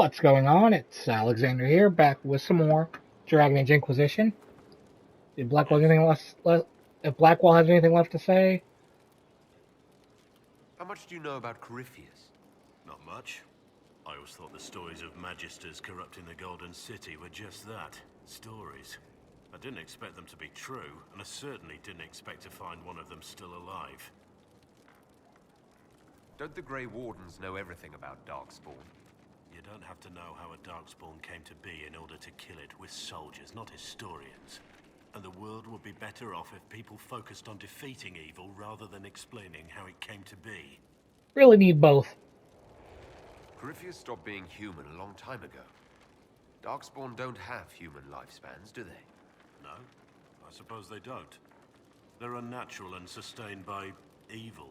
What's going on? It's Alexander here, back with some more Dragon Age Inquisition. Did Blackwell have anything if Blackwell has anything left to say? How much do you know about Corypheus? Not much. I always thought the stories of Magisters corrupting the Golden City were just that, stories. I didn't expect them to be true, and I certainly didn't expect to find one of them still alive. Don't the Grey Wardens know everything about Darkspawn? You don't have to know how a Darkspawn came to be in order to kill it. We're soldiers, not historians. And the world would be better off if people focused on defeating evil rather than explaining how it came to be. Really need both. Corypheus stopped being human a long time ago. Darkspawn don't have human lifespans, do they? No, I suppose they don't. They're unnatural and sustained by evil.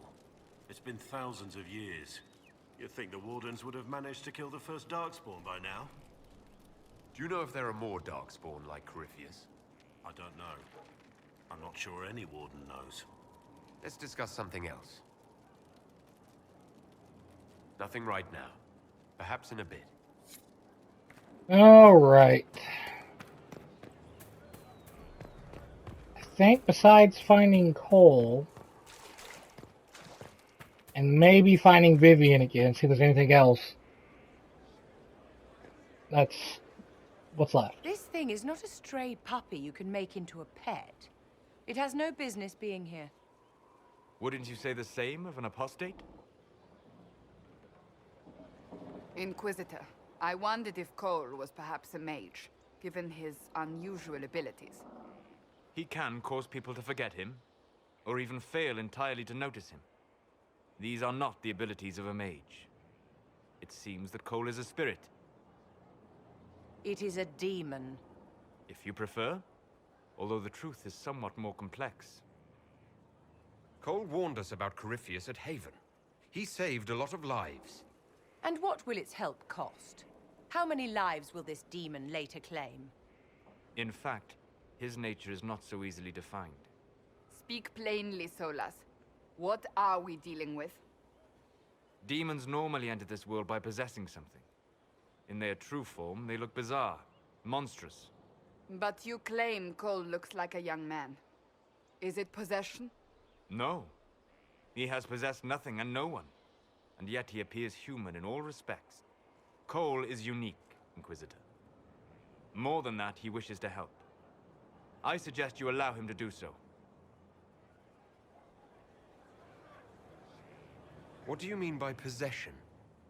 It's been thousands of years. You'd think the Wardens would have managed to kill the first Darkspawn by now. Do you know if there are more Darkspawn like Corypheus? I don't know. I'm not sure any Warden knows. Let's discuss something else. Nothing right now. Perhaps in a bit. Alright. I think besides finding Cole, and maybe finding Vivian again, see if there's anything else, that's what's left. This thing is not a stray puppy you can make into a pet. It has no business being here. Wouldn't you say the same of an apostate? Inquisitor, I wondered if Cole was perhaps a mage, given his unusual abilities. He can cause people to forget him, or even fail entirely to notice him. These are not the abilities of a mage. It seems that Cole is a spirit. It is a demon. If you prefer, although the truth is somewhat more complex. Cole warned us about Corypheus at Haven. He saved a lot of lives. And what will its help cost? How many lives will this demon later claim? In fact, his nature is not so easily defined. Speak plainly, Solas. What are we dealing with? Demons normally enter this world by possessing something. In their true form, they look bizarre, monstrous. But you claim Cole looks like a young man. Is it possession? No. He has possessed nothing and no one. And yet he appears human in all respects. Cole is unique, Inquisitor. More than that, he wishes to help. I suggest you allow him to do so. What do you mean by possession?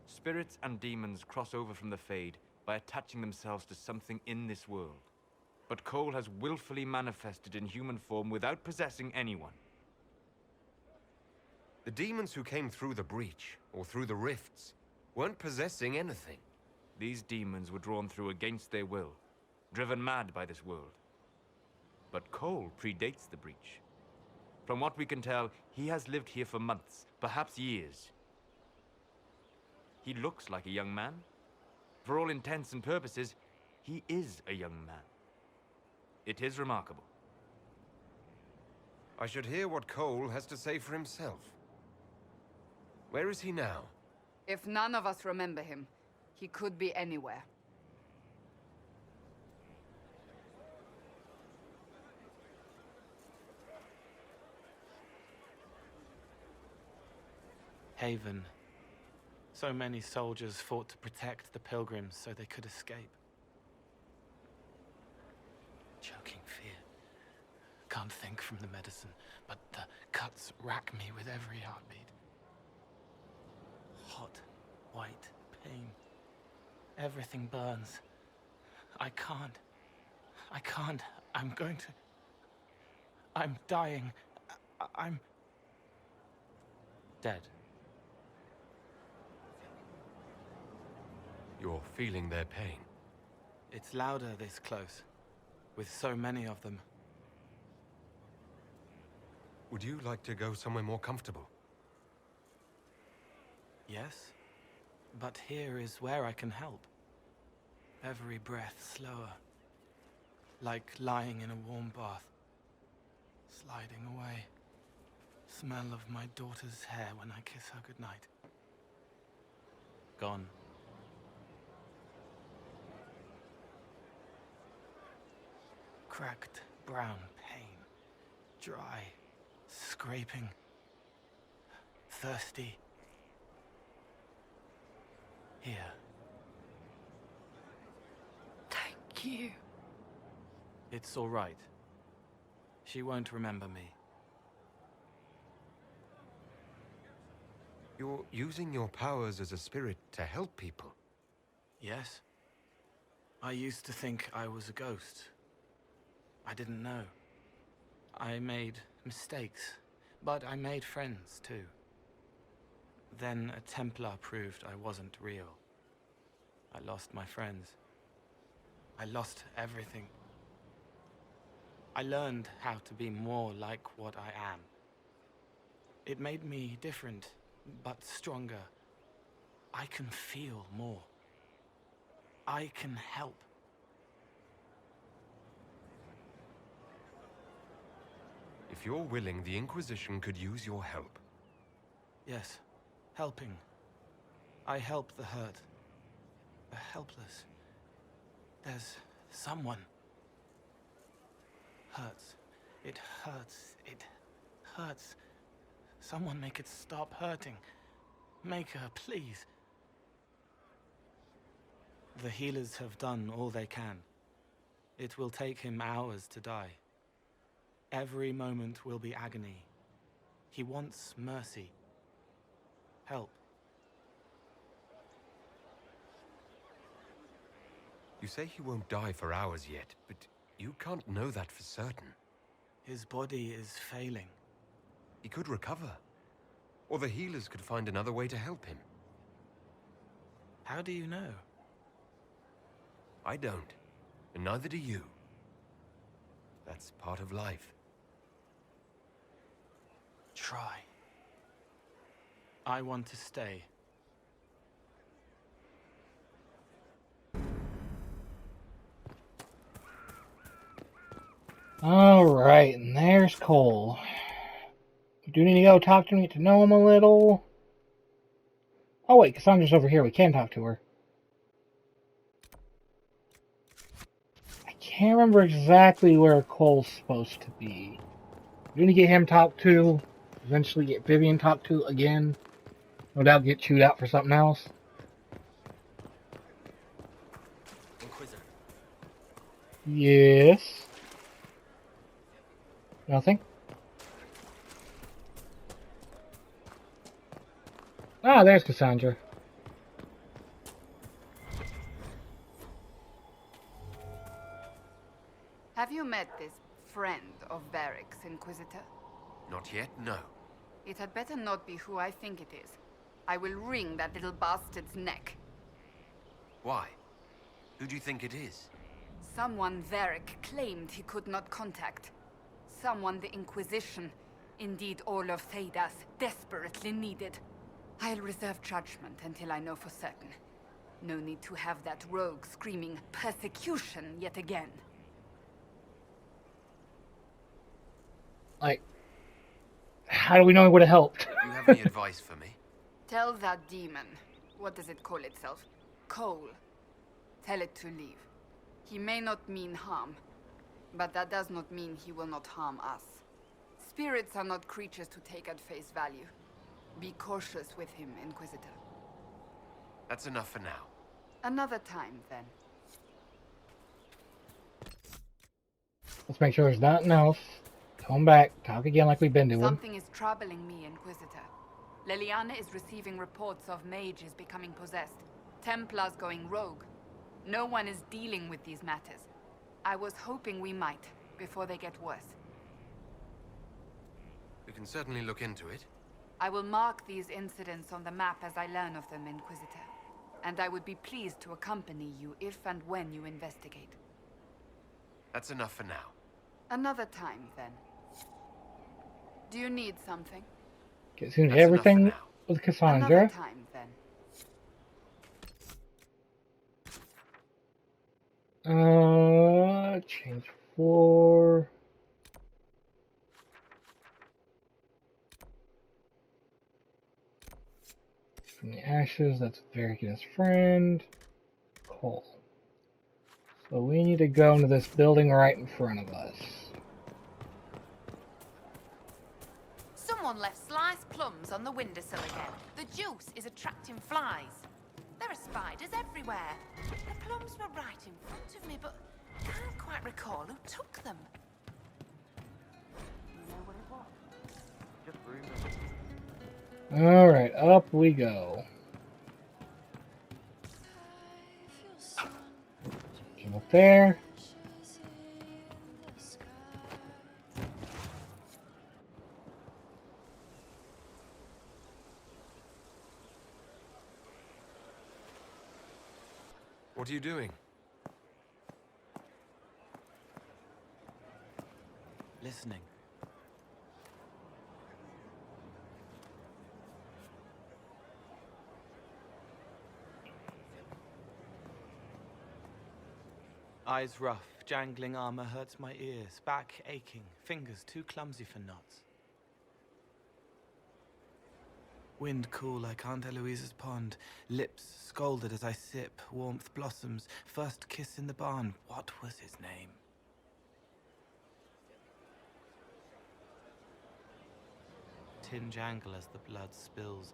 Spirits and demons cross over from the Fade by attaching themselves to something in this world. But Cole has willfully manifested in human form without possessing anyone. The demons who came through the breach, or through the rifts, weren't possessing anything. These demons were drawn through against their will, driven mad by this world. But Cole predates the breach. From what we can tell, he has lived here for months, perhaps years. He looks like a young man. For all intents and purposes, he is a young man. It is remarkable. I should hear what Cole has to say for himself. Where is he now? If none of us remember him, he could be anywhere. Haven. So many soldiers fought to protect the pilgrims so they could escape. Choking fear. Can't think from the medicine, but the cuts rack me with every heartbeat. Hot, white pain. Everything burns. I can't. I'm going to... I'm dying. I'm... dead. You're feeling their pain. It's louder this close, with so many of them. Would you like to go somewhere more comfortable? Yes, but here is where I can help. Every breath slower, like lying in a warm bath, sliding away. Smell of my daughter's hair when I kiss her goodnight. Gone. cracked brown pain. Dry, scraping, thirsty. Here. Thank you. It's all right. She won't remember me. You're using your powers as a spirit to help people. Yes? I used to think I was a ghost. I didn't know. I made mistakes, but I made friends too. Then a Templar proved I wasn't real. I lost my friends. I lost everything. I learned how to be more like what I am. It made me different, but stronger. I can feel more. I can help. If you're willing, the Inquisition could use your help. Yes, helping. I help the hurt. The helpless. There's someone. Hurts. It hurts. It hurts. Someone make it stop hurting. Make her, please. The healers have done all they can. It will take him hours to die. Every moment will be agony. He wants mercy. Help. You say he won't die for hours yet, but you can't know that for certain. His body is failing. He could recover. Or the healers could find another way to help him. How do you know? I don't, and neither do you. That's part of life. Try. I want to stay. Alright, and there's Cole. We do need to go talk to him, get to know him a little. Oh wait, Cassandra's over here. We can talk to her. I can't remember exactly where Cole's supposed to be. We need to get him talked to. Eventually get Vivian talked to again. No doubt get chewed out for something else. Inquisitor. Yes. Nothing? Ah, there's Cassandra. Have you met this friend of Varric's, Inquisitor? Not yet, no. It had better not be who I think it is. I will wring that little bastard's neck. Why? Who do you think it is? Someone Varric claimed he could not contact. Someone the Inquisition, indeed all of Thedas, desperately needed. I'll reserve judgment until I know for certain. No need to have that rogue screaming persecution yet again. Like, how do we know he would have helped? Do you have any advice for me? Tell that demon, what does it call itself? Cole. Tell it to leave. He may not mean harm, but that does not mean he will not harm us. Spirits are not creatures to take at face value. Be cautious with him, Inquisitor. That's enough for now. Another time, then. Let's make sure there's nothing else. Come back, talk again like we've been doing. Something is troubling me, Inquisitor. Leliana is receiving reports of mages becoming possessed. Templars going rogue. No one is dealing with these matters. I was hoping we might, before they get worse. We can certainly look into it. I will mark these incidents on the map as I learn of them, Inquisitor. And I would be pleased to accompany you if and when you investigate. That's enough for now. Another time, then. Do you need something? Get soon That's enough everything for now. with Another Cassandra. time, then. Change floor. From the ashes, that's Varric and his friend. Cole. So we need to go into this building right in front of us. Someone left sliced plums on the windowsill again. The juice is attracting flies. There are spiders everywhere. The plums were right in front of me, but I can't quite recall who took them. Alright, up we go. Get up there. What are you doing? Listening. Eyes rough, jangling armor hurts my ears, back aching, fingers too clumsy for knots. Wind cool like Aunt Eloise's pond, lips scalded as I sip, warmth blossoms, first kiss in the barn, what was his name? Tin jangle as the blood spills,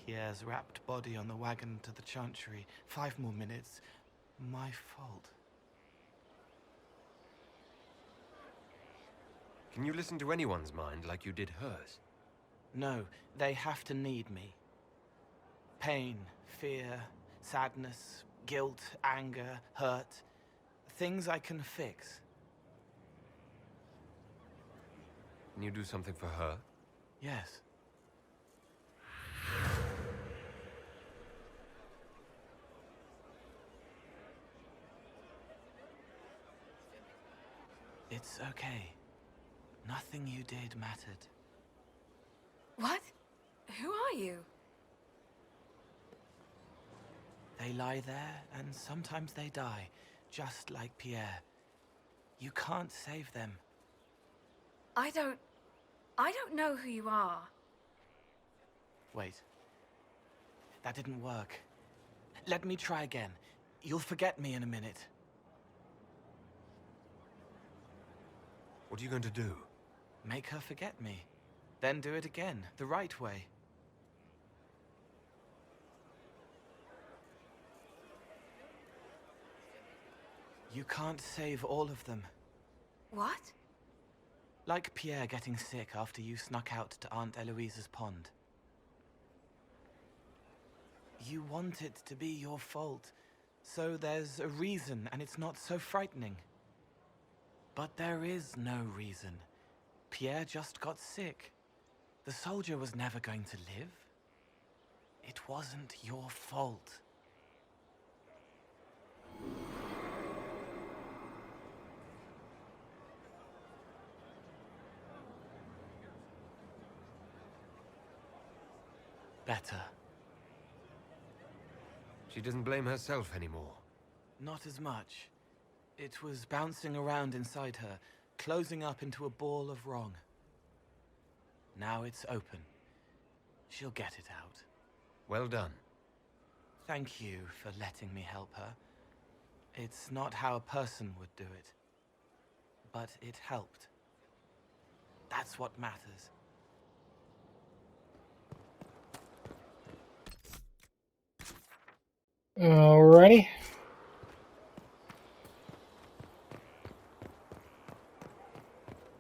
Pierre's wrapped body on the wagon to the chantry, 5 more minutes, my fault. Can you listen to anyone's mind like you did hers? No, they have to need me. Pain, fear, sadness, guilt, anger, hurt. Things I can fix. Can you do something for her? Yes. It's okay. Nothing you did mattered. What? Who are you? They lie there, and sometimes they die, just like Pierre. You can't save them. I don't know who you are. Wait. That didn't work. Let me try again. You'll forget me in a minute. What are you going to do? Make her forget me. Then do it again, the right way. You can't save all of them. What? Like Pierre getting sick after you snuck out to Aunt Eloise's pond. You want it to be your fault, so there's a reason and it's not so frightening. But there is no reason. Pierre just got sick. The soldier was never going to live. It wasn't your fault. Better. She doesn't blame herself anymore. Not as much. It was bouncing around inside her, closing up into a ball of wrong. Now it's open. She'll get it out. Well done. Thank you for letting me help her. It's not how a person would do it. But it helped. That's what matters. Alrighty.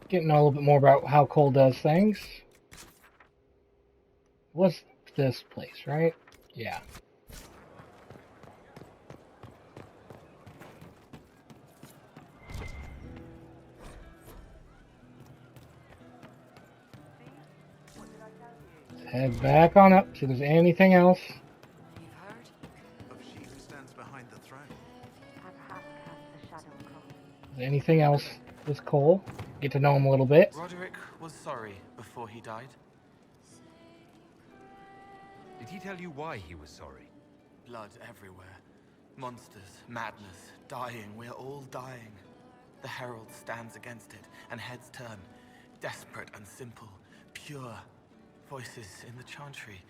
Getting a little bit more about how Cole does things. What's this place, right? Yeah. Let's head back on up, see if there's anything else. You've heard? Of she who stands behind the throne. Is there anything else with Cole? Get to know him a little bit. Roderick was sorry before he died. Did he tell you why he was sorry? Blood everywhere. Monsters, madness, dying. We're all dying. The Herald stands against it, and heads turn. Desperate and simple. Pure. Voices in the chantry.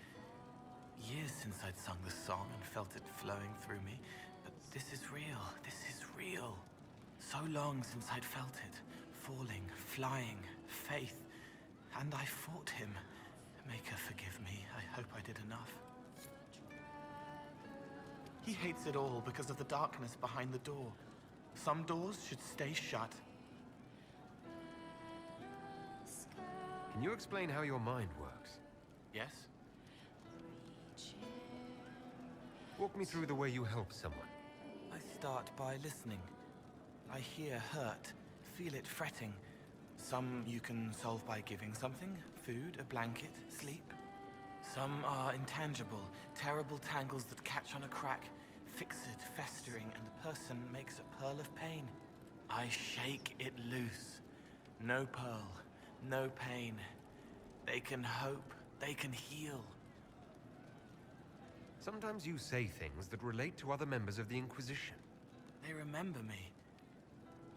Years since I'd sung the song and felt it flowing through me. But this is real. This is real. So long since I'd felt it. Falling, flying, faith. And I fought him. Maker, forgive me. I hope I did enough. He hates it all because of the darkness behind the door. Some doors should stay shut. Can you explain how your mind works? Yes? Walk me through the way you help someone. I start by listening. I hear hurt, feel it fretting. Some you can solve by giving something, food, a blanket, sleep. Some are intangible, terrible tangles that catch on a crack, fixed, festering, and the person makes a pearl of pain. I shake it loose. No pearl, no pain. They can hope, they can heal. Sometimes you say things that relate to other members of the Inquisition. They remember me.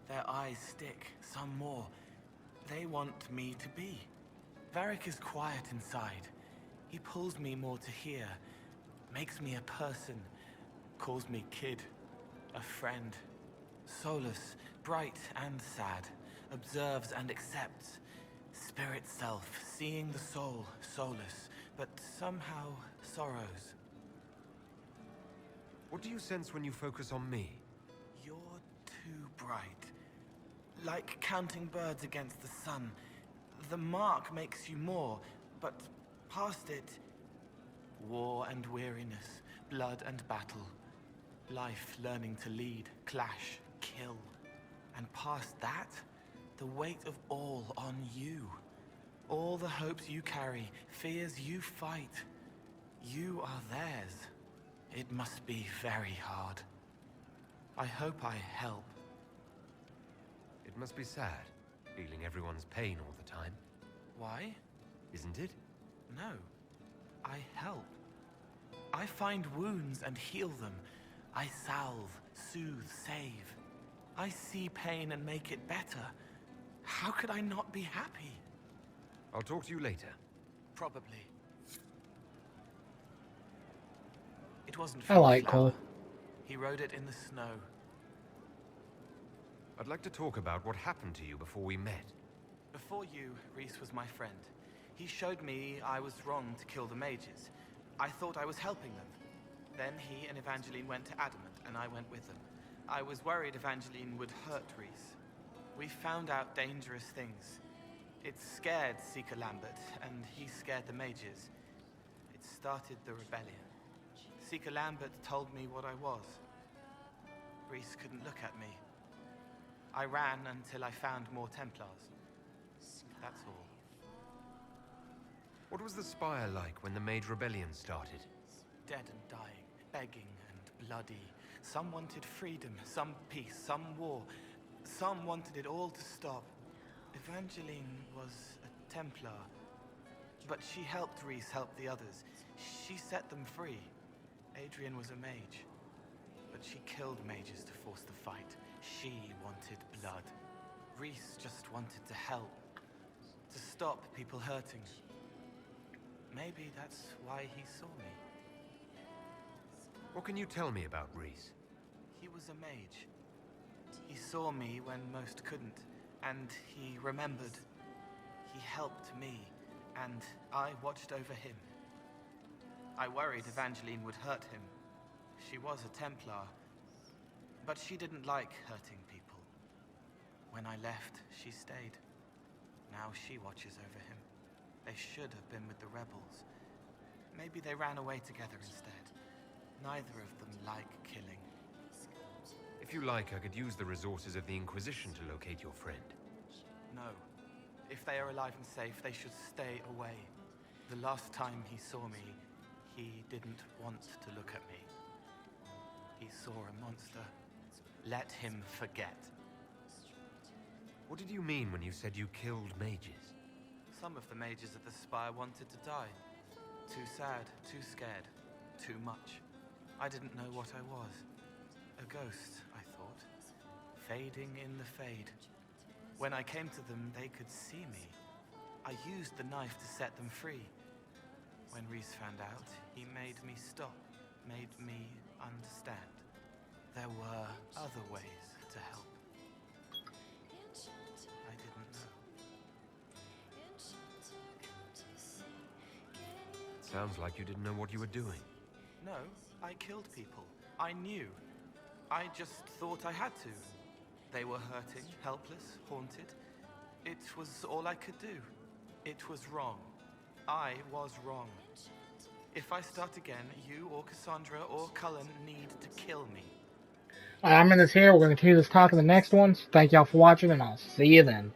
Their eyes stick, some more. They want me to be. Varric is quiet inside. He pulls me more to hear, makes me a person, calls me kid, a friend. Solus, bright and sad, observes and accepts. Spirit self, seeing the soul, Solus, but somehow sorrows. What do you sense when you focus on me? You're too bright. Like counting birds against the sun. The mark makes you more, but past it, war and weariness, blood and battle. Life learning to lead, clash, kill. And past that, the weight of all on you. All the hopes you carry, fears you fight. You are theirs. It must be very hard. I hope I help. It must be sad, feeling everyone's pain all the time. Why? Isn't it? No. I help. I find wounds and heal them. I salve, soothe, save. I see pain and make it better. How could I not be happy? I'll talk to you later. Probably. It wasn't I like flower. Cole. He rode it in the snow. I'd like to talk about what happened to you before we met. Before you, Rhys was my friend. He showed me I was wrong to kill the mages. I thought I was helping them. Then he and Evangeline went to Adamant, and I went with them. I was worried Evangeline would hurt Rhys. We found out dangerous things. It scared Seeker Lambert, and he scared the mages. It started the rebellion. Seeker Lambert told me what I was. Rhys couldn't look at me. I ran until I found more Templars. That's all. What was the Spire like when the Mage Rebellion started? Dead and dying, begging and bloody. Some wanted freedom, some peace, some war. Some wanted it all to stop. Evangeline was a Templar, but she helped Rhys help the others. She set them free. Adrian was a mage, but she killed mages to force the fight. She wanted blood. Rhys just wanted to help, to stop people hurting. Maybe that's why he saw me. What can you tell me about Rhys? He was a mage. He saw me when most couldn't, and he remembered. He helped me, and I watched over him. I worried Evangeline would hurt him. She was a Templar, but she didn't like hurting people. When I left, she stayed. Now she watches over him. They should have been with the rebels. Maybe they ran away together instead. Neither of them like killing. If you like, I could use the resources of the Inquisition to locate your friend. No. If they are alive and safe, they should stay away. The last time he saw me, he didn't want to look at me. He saw a monster. Let him forget. What did you mean when you said you killed mages? Some of the mages at the Spire wanted to die. Too sad, too scared, too much. I didn't know what I was. A ghost, I thought. Fading in the fade. When I came to them, they could see me. I used the knife to set them free. When Rhys found out, he made me stop, made me understand. There were other ways to help. Sounds like you didn't know what you were doing. No, I killed people. I knew. I just thought I had to. They were hurting, helpless, haunted. It was all I could do. It was wrong. I was wrong. If I start again, you or Cassandra or Cullen need to kill me. I'm in this here. We're going to continue this talk in the next one. So thank y'all for watching, and I'll see you then.